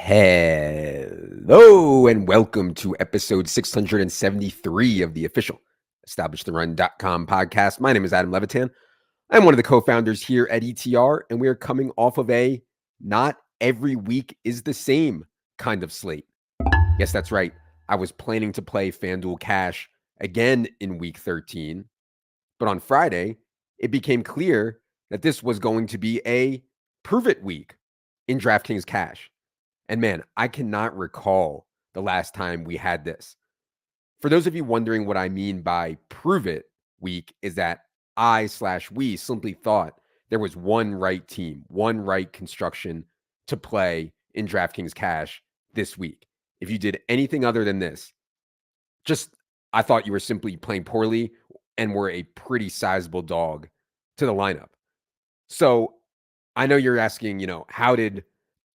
Hello and welcome to episode 673 of the official EstablishTheRun.com podcast. My name is Adam Levitan. I'm one of the co-founders here at ETR, and we are coming off of a not every week is the same kind of slate. Yes, that's right. I was planning to play FanDuel Cash again in week 13, but on Friday, it became clear that this was going to be a prove it week in DraftKings Cash. And man, I cannot recall the last time we had this. For those of you wondering what I mean by prove it week, is that we simply thought there was one right team, one right construction to play in DraftKings Cash this week. If you did anything other than this, I thought you were simply playing poorly and were a pretty sizable dog to the lineup. So I know you're asking, how did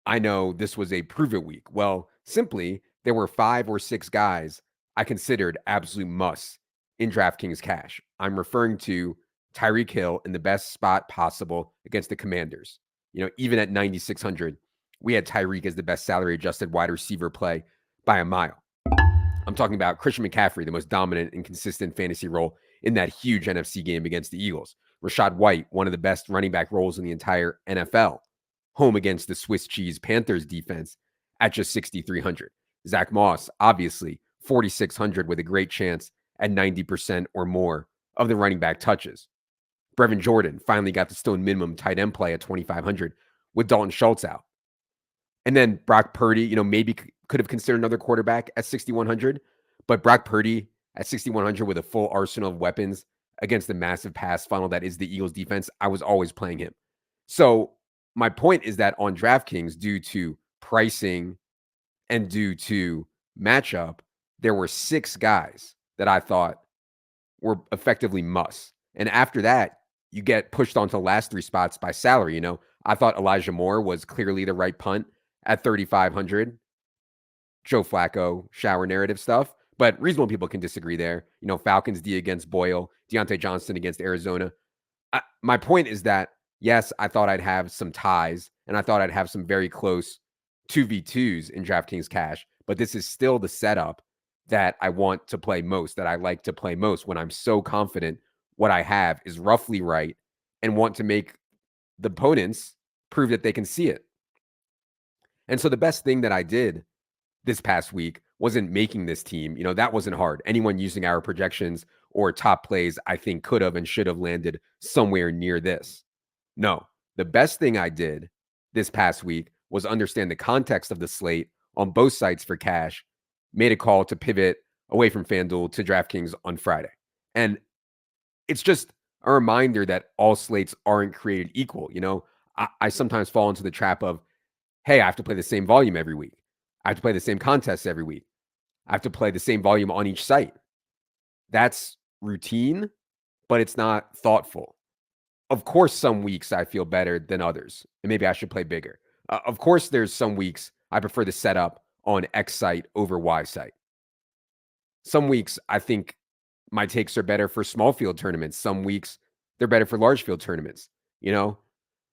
I know this was a prove it week? Well, simply, there were 5 or 6 guys I considered absolute musts in DraftKings Cash. I'm referring to Tyreek Hill in the best spot possible against the Commanders. Even at 9,600, we had Tyreek as the best salary adjusted wide receiver play by a mile. I'm talking about Christian McCaffrey, the most dominant and consistent fantasy role in that huge NFC game against the Eagles. Rashad White, one of the best running back roles in the entire NFL, home against the Swiss cheese Panthers defense at just 6,300. Zach Moss, obviously, 4,600 with a great chance at 90% or more of the running back touches. Brevin Jordan finally got the stone minimum tight end play at 2,500 with Dalton Schultz out. And then Brock Purdy, maybe could have considered another quarterback at 6,100, but Brock Purdy at 6,100 with a full arsenal of weapons against the massive pass funnel that is the Eagles defense, I was always playing him. So my point is that on DraftKings, due to pricing and due to matchup, there were 6 guys that I thought were effectively musts. And after that, you get pushed onto the last 3 spots by salary. I thought Elijah Moore was clearly the right punt at 3,500. Joe Flacco, shower narrative stuff. But reasonable people can disagree there. Falcons D against Boyle, Deontay Johnson against Arizona. My point is that, yes, I thought I'd have some ties, and I thought I'd have some very close 2v2s in DraftKings Cash, but this is still the setup that I want to play most, that I like to play most when I'm so confident what I have is roughly right and want to make the opponents prove that they can see it. And so the best thing that I did this past week wasn't making this team. That wasn't hard. Anyone using our projections or top plays, I think, could have and should have landed somewhere near this. No, the best thing I did this past week was understand the context of the slate on both sites for cash, made a call to pivot away from FanDuel to DraftKings on Friday. And it's just a reminder that all slates aren't created equal. I sometimes fall into the trap of, hey, I have to play the same volume every week. I have to play the same contests every week. I have to play the same volume on each site. That's routine, but it's not thoughtful. Of course, some weeks I feel better than others, and maybe I should play bigger. Of course, there's some weeks I prefer the setup on X site over Y site. Some weeks I think my takes are better for small field tournaments. Some weeks they're better for large field tournaments.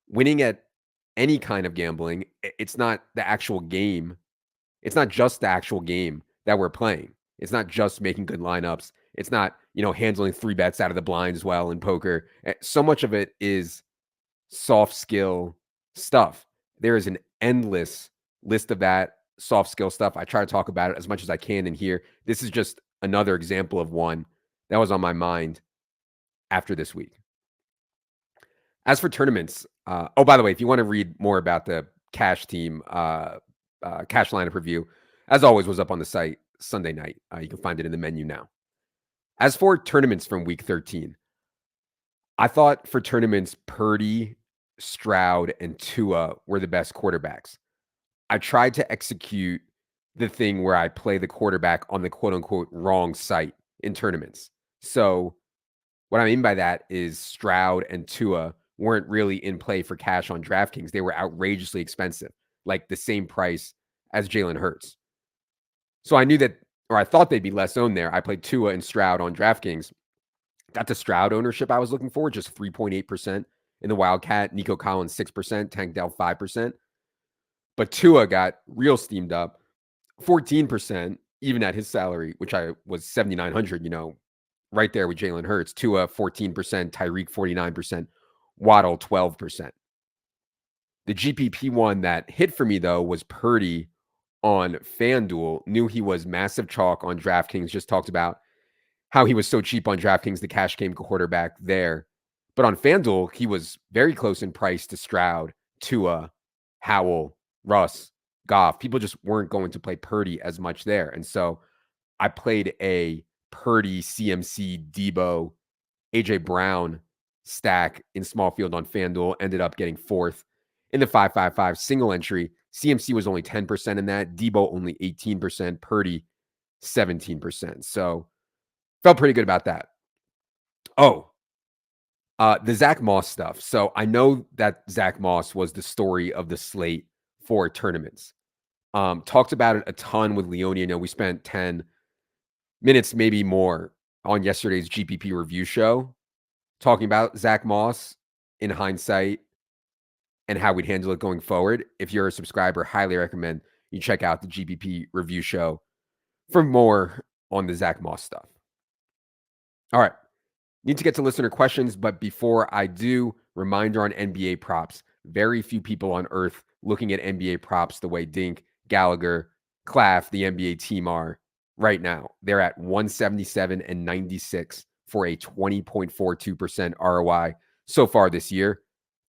Winning at any kind of gambling, it's not the actual game. It's not just the actual game that we're playing. It's not just making good lineups. It's not, handling 3 bets out of the blinds well in poker. So much of it is soft skill stuff. There is an endless list of that soft skill stuff. I try to talk about it as much as I can in here. This is just another example of one that was on my mind after this week. As for tournaments, by the way, if you want to read more about the cash team, cash lineup review, as always, was up on the site Sunday night. You can find it in the menu now. As for tournaments from week 13, I thought for tournaments, Purdy, Stroud, and Tua were the best quarterbacks. I tried to execute the thing where I play the quarterback on the quote unquote wrong site in tournaments. So what I mean by that is Stroud and Tua weren't really in play for cash on DraftKings. They were outrageously expensive, like the same price as Jalen Hurts. So I knew that, or I thought they'd be less owned there. I played Tua and Stroud on DraftKings. Got the Stroud ownership I was looking for, just 3.8% in the Wildcat. Nico Collins, 6%. Tank Dell, 5%. But Tua got real steamed up, 14%, even at his salary, which I was 7,900, right there with Jalen Hurts. Tua, 14%, Tyreek, 49%, Waddle, 12%. The GPP one that hit for me, though, was Purdy on FanDuel. Knew he was massive chalk on DraftKings, just talked about how he was so cheap on DraftKings, the cash game quarterback there. But on FanDuel, he was very close in price to Stroud, Tua, Howell, Russ, Goff. People just weren't going to play Purdy as much there. And so I played a Purdy, CMC, Debo, AJ Brown stack in small field on FanDuel, ended up getting fourth in the 5-5-5 single entry. CMC was only 10% in that, Debo only 18%, Purdy 17%. So felt pretty good about that. Oh, the Zach Moss stuff. So I know that Zach Moss was the story of the slate for tournaments. Talked about it a ton with Leone. We spent 10 minutes, maybe more, on yesterday's GPP review show talking about Zach Moss in hindsight and how we'd handle it going forward. If you're a subscriber, highly recommend you check out the GPP review show for more on the Zach Moss stuff. All right. Need to get to listener questions, but before I do, reminder on NBA props. Very few people on earth looking at NBA props the way Dink, Gallagher, Claff, the NBA team are right now. They're at 177 and 96 for a 20.42% ROI so far this year.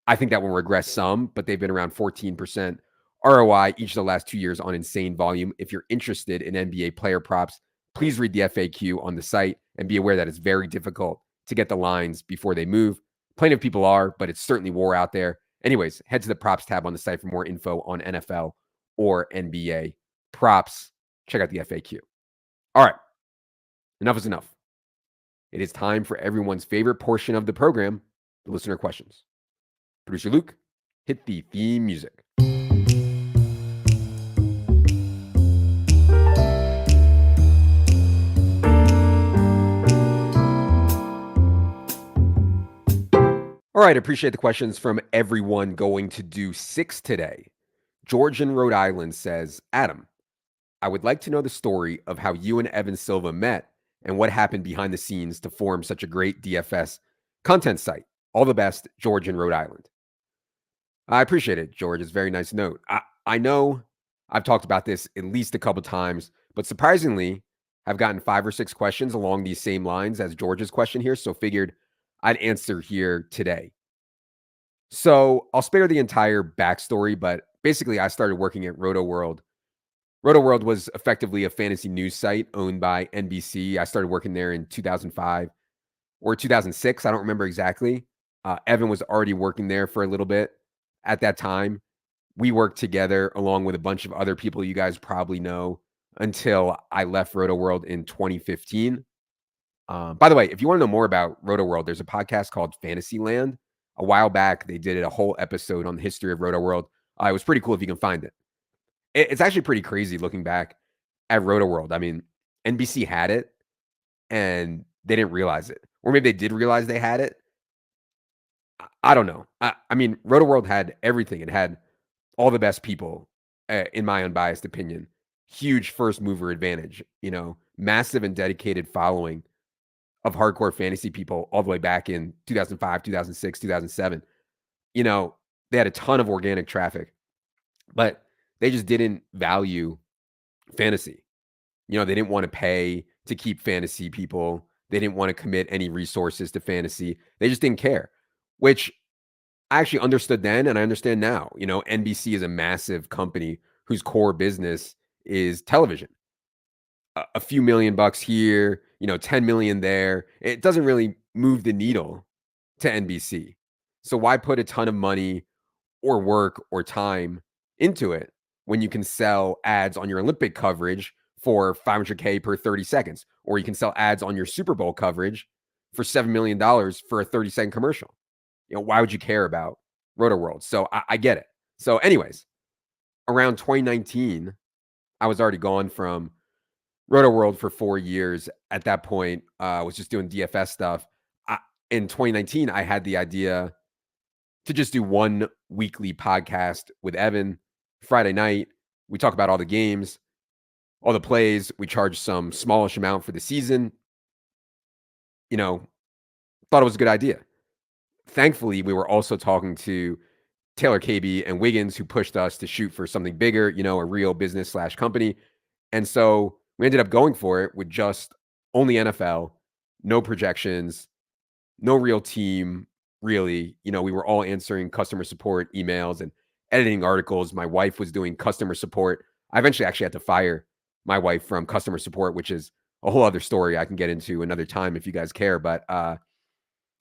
I think that will regress some, but they've been around 14% ROI each of the last 2 years on insane volume. If you're interested in NBA player props, please read the FAQ on the site and be aware that it's very difficult to get the lines before they move. Plenty of people are, but it's certainly war out there. Anyways, head to the props tab on the site for more info on NFL or NBA props. Check out the FAQ. All right, enough is enough. It is time for everyone's favorite portion of the program, the listener questions. Producer Luke, hit the theme music. All right, appreciate the questions from everyone. Going to do 6 today. George in Rhode Island says, Adam, I would like to know the story of how you and Evan Silva met and what happened behind the scenes to form such a great DFS content site. All the best, George in Rhode Island. I appreciate it, George. It's a very nice note. I know I've talked about this at least a couple times, but surprisingly, I've gotten 5 or 6 questions along these same lines as George's question here, so figured I'd answer here today. So I'll spare the entire backstory, but basically I started working at RotoWorld. RotoWorld was effectively a fantasy news site owned by NBC. I started working there in 2005 or 2006. I don't remember exactly. Evan was already working there for a little bit at that time. We worked together along with a bunch of other people you guys probably know until I left RotoWorld in 2015. By the way, if you want to know more about RotoWorld, there's a podcast called Fantasyland. A while back, they did a whole episode on the history of RotoWorld. It was pretty cool if you can find it. It's actually pretty crazy looking back at RotoWorld. I mean, NBC had it and they didn't realize it. Or maybe they did realize they had it. I don't know. I mean, RotoWorld had everything. It had all the best people, in my unbiased opinion. Huge first mover advantage, massive and dedicated following of hardcore fantasy people all the way back in 2005, 2006, 2007. They had a ton of organic traffic, but they just didn't value fantasy. They didn't want to pay to keep fantasy people. They didn't want to commit any resources to fantasy. They just didn't care, which I actually understood then and I understand now. NBC is a massive company whose core business is television. A few $1,000,000 here, 10 million there. It doesn't really move the needle to NBC. So why put a ton of money or work or time into it when you can sell ads on your Olympic coverage for $500K per 30 seconds, or you can sell ads on your Super Bowl coverage for $7 million for a 30-second commercial? Why would you care about RotoWorld? So I get it. So anyways, around 2019, I was already gone from RotoWorld for 4 years. At that point, I was just doing DFS stuff. In 2019, I had the idea to just do one weekly podcast with Evan, Friday night, we talk about all the games, all the plays. We charge some smallish amount for the season. You know, thought it was a good idea. Thankfully, we were also talking to Taylor KB and Wiggins, who pushed us to shoot for something bigger, a real business slash company. And so we ended up going for it with just only NFL, no projections, no real team, really. We were all answering customer support emails and editing articles. My wife was doing customer support. I eventually actually had to fire my wife from customer support, which is a whole other story I can get into another time if you guys care. But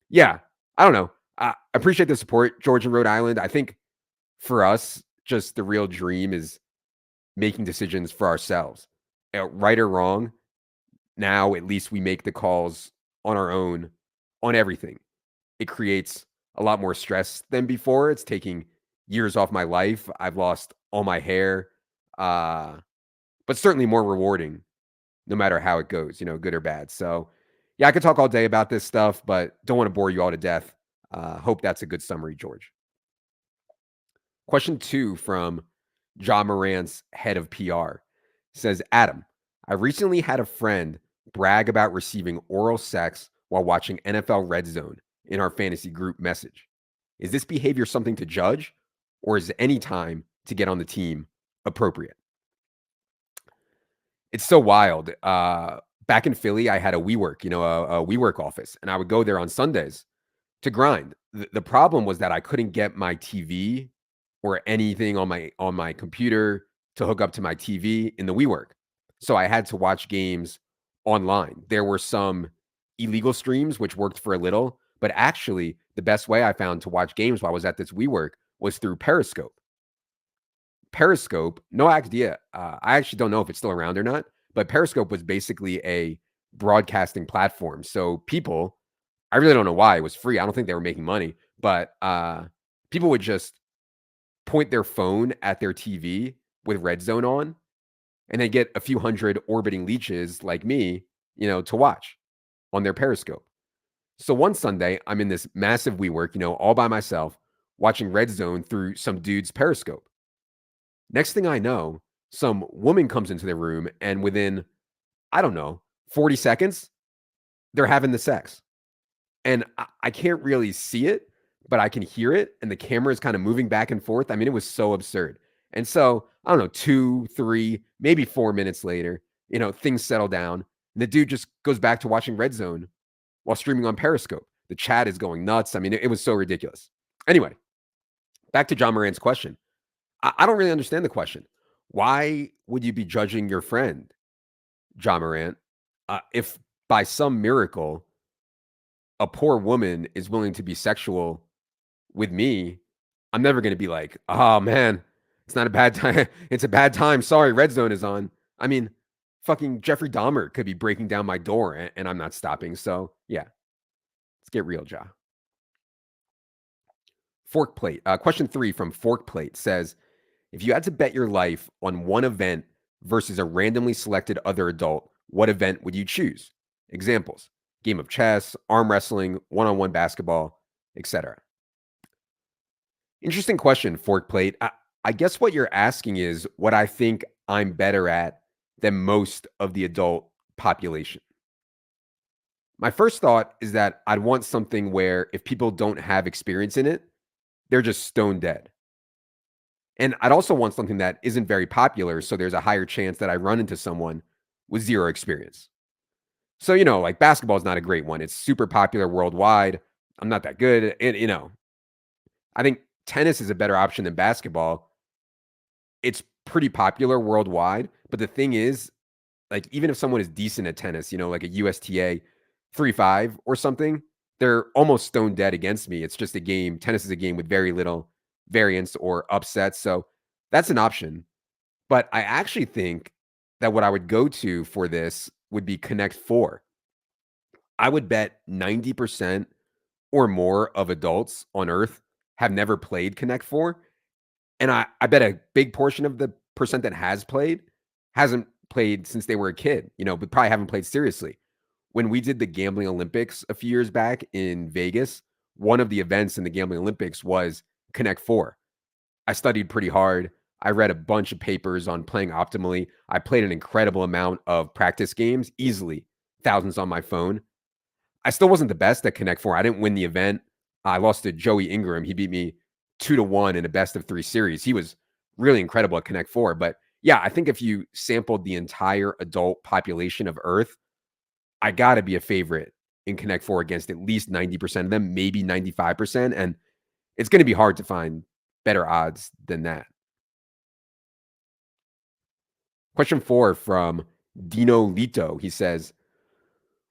yeah, I don't know. I appreciate the support, Georgia and Rhode Island. I think for us, just the real dream is making decisions for ourselves. Right or wrong, now at least we make the calls on our own on everything. It creates a lot more stress than before. It's taking years off my life. I've lost all my hair, but certainly more rewarding no matter how it goes, good or bad. So, yeah, I could talk all day about this stuff, but don't want to bore you all to death. Hope that's a good summary, George. Question 2 from John Morant's head of PR says, Adam, I recently had a friend brag about receiving oral sex while watching NFL Red Zone in our fantasy group message. Is this behavior something to judge, or is any time to get on the team appropriate? It's so wild. Back in Philly, I had a WeWork, a WeWork office, and I would go there on Sundays to grind. The problem was that I couldn't get my TV or anything on my computer to hook up to my TV in the WeWork. So I had to watch games online. There were some illegal streams which worked for a little, but actually the best way I found to watch games while I was at this WeWork was through Periscope. Periscope, no idea. I actually don't know if it's still around or not, but Periscope was basically a broadcasting platform. So people, I really don't know why it was free. I don't think they were making money, but people would just point their phone at their TV with Red Zone on, and they get a few hundred orbiting leeches like me, to watch on their Periscope. So one Sunday, I'm in this massive WeWork, all by myself, watching Red Zone through some dude's Periscope. Next thing I know, some woman comes into the room, and within, I don't know, 40 seconds, they're having the sex. And I can't really see it, but I can hear it. And the camera is kind of moving back and forth. I mean, it was so absurd. And so, I don't know, 2, 3, maybe 4 minutes later, things settle down. And the dude just goes back to watching Red Zone while streaming on Periscope. The chat is going nuts. I mean, it was so ridiculous. Anyway, back to John Morant's question. I don't really understand the question. Why would you be judging your friend, John Morant, if by some miracle a poor woman is willing to be sexual with me? I'm never going to be like, oh man, it's not a bad time. It's a bad time. Sorry, Red Zone is on. I mean, fucking Jeffrey Dahmer could be breaking down my door and I'm not stopping. So yeah, let's get real, Ja. Fork Plate. Question 3 from Fork Plate says, if you had to bet your life on one event versus a randomly selected other adult, what event would you choose? Examples: game of chess, arm wrestling, one-on-one basketball, etc. Interesting question, Fork Plate. I guess what you're asking is what I think I'm better at than most of the adult population. My first thought is that I'd want something where if people don't have experience in it, they're just stone dead. And I'd also want something that isn't very popular, so there's a higher chance that I run into someone with zero experience. So, like basketball is not a great one. It's super popular worldwide. I'm not that good. And, I think tennis is a better option than basketball. It's pretty popular worldwide. But the thing is, like, even if someone is decent at tennis, like a USTA 3-5 or something, they're almost stone dead against me. It's just a game. Tennis is a game with very little variance or upsets. So that's an option. But I actually think that what I would go to for this would be Connect 4. I would bet 90% or more of adults on Earth have never played Connect 4. And I bet a big portion of the percent that has played hasn't played since they were a kid, but probably haven't played seriously. When we did the gambling Olympics a few years back in Vegas, one of the events in the gambling Olympics was Connect 4. I studied pretty hard. I read a bunch of papers on playing optimally. I played an incredible amount of practice games, easily thousands on my phone. I still wasn't the best at Connect Four. I didn't win the event. I lost to Joey Ingram. He beat me 2-1 in a best of 3 series. He was really incredible at Connect Four. But yeah, I think if you sampled the entire adult population of Earth, I got to be a favorite in Connect Four against at least 90% of them, maybe 95%. And it's going to be hard to find better odds than that. Question 4 from Dino Lito. He says,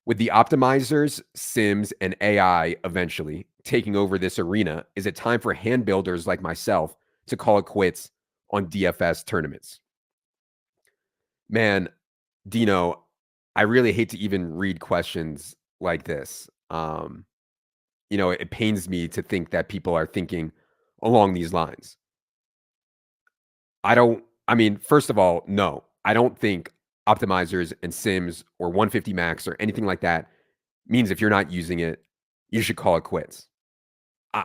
with the optimizers, sims, and AI eventually taking over this arena, is it time for hand builders like myself to call it quits on DFS tournaments? Man, Dino, I really hate to even read questions like this. It pains me to think that people are thinking along these lines. First of all, no, I don't think optimizers and sims or 150 max or anything like that means if you're not using it, you should call it quits. I,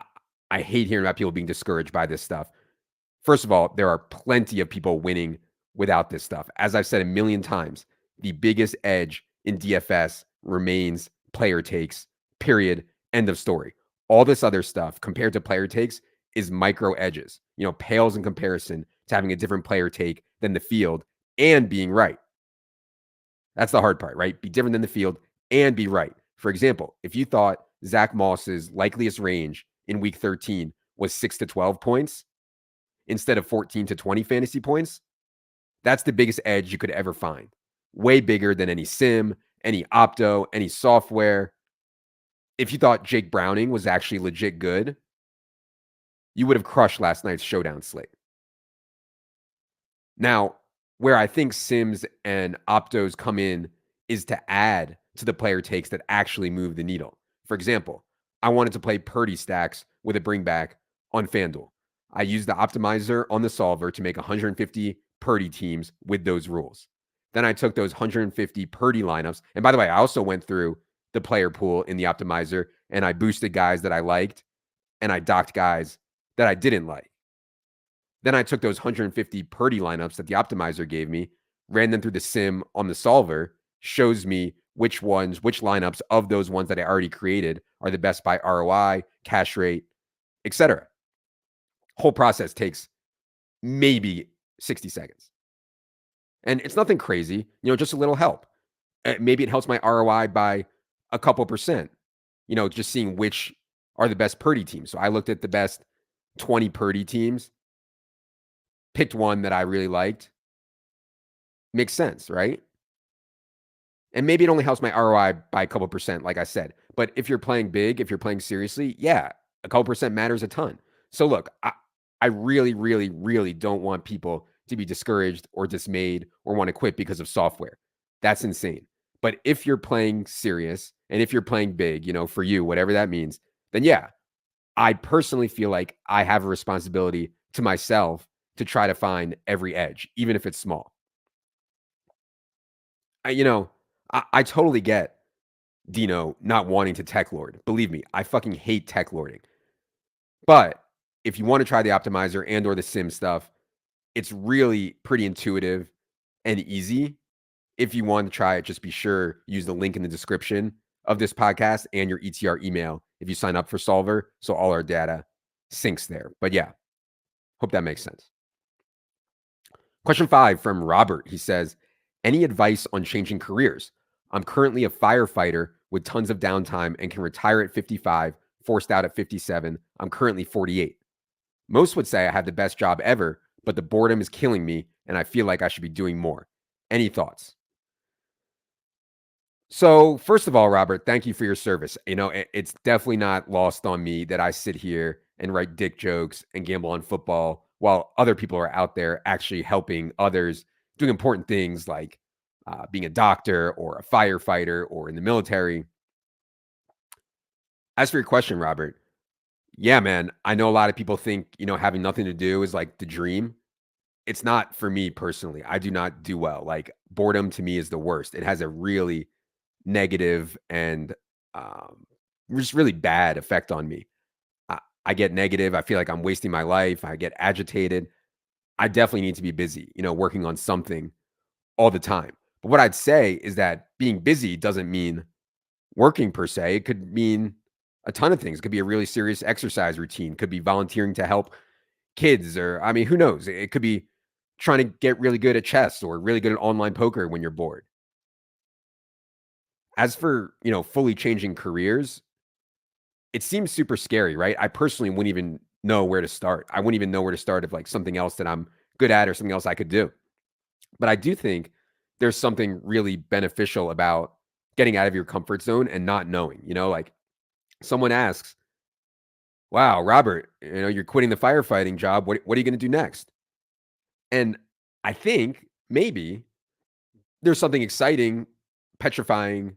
I hate hearing about people being discouraged by this stuff. First of all, there are plenty of people winning without this stuff. As I've said a million times, the biggest edge in DFS remains player takes, period. End of story. All this other stuff compared to player takes is micro edges, pales in comparison to having a different player take than the field and being right. That's the hard part, right? Be different than the field and be right. For example, if you thought Zach Moss's likeliest range in week 13 was 6 to 12 points instead of 14 to 20 fantasy points, that's the biggest edge you could ever find. Way bigger than any sim, any opto, any software. If you thought Jake Browning was actually legit good, you would have crushed last night's showdown slate. Now, where I think sims and optos come in is to add to the player takes that actually move the needle. For example, I wanted to play Purdy stacks with a bringback on FanDuel. I used the optimizer on the solver to make 150 Purdy teams with those rules. Then I took those 150 Purdy lineups. And by the way, I also went through the player pool in the optimizer and I boosted guys that I liked and I docked guys that I didn't like. Then I took those 150 Purdy lineups that the optimizer gave me, ran them through the sim on the solver, shows me which lineups of those ones that I already created are the best by ROI, cash rate, etc. Whole process takes maybe 60 seconds. And it's nothing crazy, just a little help. Maybe it helps my ROI by a couple percent, just seeing which are the best Purdy teams. So I looked at the best 20 Purdy teams, picked one that I really liked. Makes sense, right? And maybe it only helps my ROI by a couple percent, like I said. But if you're playing big, if you're playing seriously, yeah, a couple percent matters a ton. So look, I really, really, really don't want people to be discouraged or dismayed or want to quit because of software. That's insane. But if you're playing serious and if you're playing big, for you, whatever that means, then yeah, I personally feel like I have a responsibility to myself to try to find every edge, even if it's small. I totally get Dino not wanting to tech lord. Believe me, I fucking hate tech lording. But if you want to try the optimizer and or the sim stuff, it's really pretty intuitive and easy. If you want to try it, just be sure use the link in the description of this podcast and your ETR email if you sign up for Solver, so all our data syncs there. But yeah, hope that makes sense. Question 5 from Robert. He says, any advice on changing careers? I'm currently a firefighter with tons of downtime and can retire at 55, forced out at 57. I'm currently 48. Most would say I have the best job ever, but the boredom is killing me and I feel like I should be doing more. Any thoughts? So, first of all, Robert, thank you for your service. It's definitely not lost on me that I sit here and write dick jokes and gamble on football while other people are out there actually helping others, doing important things like being a doctor or a firefighter or in the military. As for your question, Robert, yeah, man, I know a lot of people think, having nothing to do is like the dream. It's not for me personally. I do not do well. Like boredom to me is the worst. It has a really negative and just really bad effect on me. I get negative. I feel like I'm wasting my life. I get agitated. I definitely need to be busy, working on something all the time. But what I'd say is that being busy doesn't mean working per se. It could mean a ton of things. It could be a really serious exercise routine, could be volunteering to help kids, or I mean, who knows? It could be trying to get really good at chess or really good at online poker when you're bored. As for, fully changing careers, it seems super scary, right? I personally wouldn't even know where to start. I wouldn't even know where to start of like something else that I'm good at or something else I could do. But I do think there's something really beneficial about getting out of your comfort zone and not knowing, like someone asks, wow, Robert, you're quitting the firefighting job. What are you going to do next? And I think maybe there's something exciting, petrifying,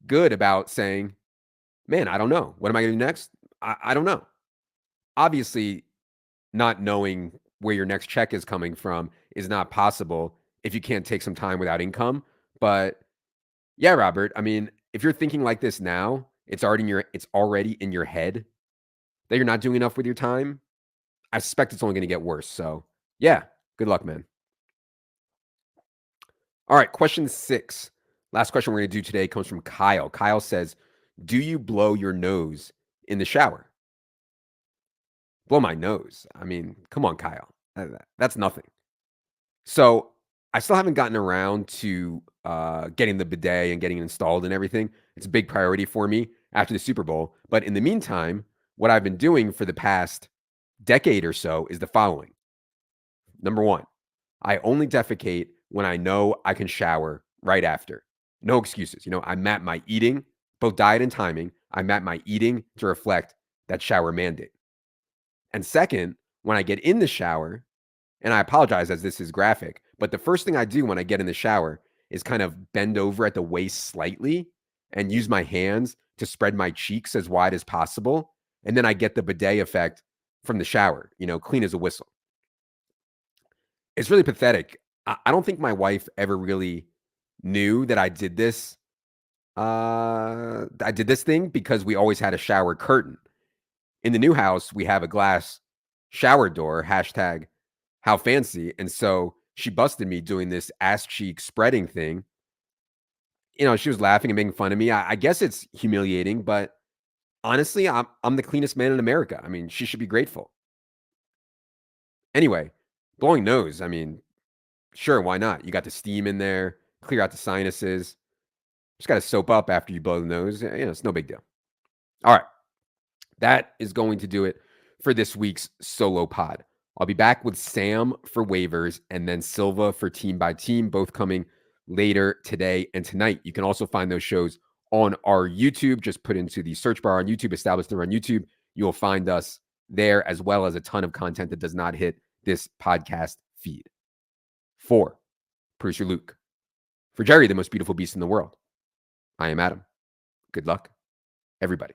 good about saying, man, I don't know. What am I going to do next? I don't know. Obviously, not knowing where your next check is coming from is not possible if you can't take some time without income. But yeah, Robert, I mean, if you're thinking like this now, it's already in your head that you're not doing enough with your time. I suspect it's only going to get worse. So, yeah, good luck, man. All right, question 6. Last question we're going to do today comes from Kyle. Kyle says, "Do you blow your nose in the shower?" Blow my nose. I mean, come on, Kyle. That's nothing. So I still haven't gotten around to getting the bidet and getting it installed and everything. It's a big priority for me after the Super Bowl. But in the meantime, what I've been doing for the past decade or so is the following. Number one, I only defecate when I know I can shower right after. No excuses. I map my eating, both diet and timing. I map my eating to reflect that shower mandate. And second, when I get in the shower, and I apologize as this is graphic, but the first thing I do when I get in the shower is kind of bend over at the waist slightly and use my hands to spread my cheeks as wide as possible. And then I get the bidet effect from the shower, clean as a whistle. It's really pathetic. I don't think my wife ever really knew that I did this. I did this thing because we always had a shower curtain. In the new house, we have a glass shower door, hashtag how fancy. And so she busted me doing this ass cheek spreading thing. She was laughing and making fun of me. I guess it's humiliating, but honestly, I'm the cleanest man in America. I mean, she should be grateful. Anyway, blowing nose. I mean, sure, why not? You got the steam in there, clear out the sinuses. Just got to soap up after you blow the nose. It's no big deal. All right. That is going to do it for this week's solo pod. I'll be back with Sam for waivers and then Silva for team by team, both coming later today and tonight. You can also find those shows on our YouTube. Just put into the search bar on YouTube, Establish the Run YouTube. You'll find us there, as well as a ton of content that does not hit this podcast feed. For producer Luke, for Jerry, the most beautiful beast in the world, I am Adam. Good luck, everybody.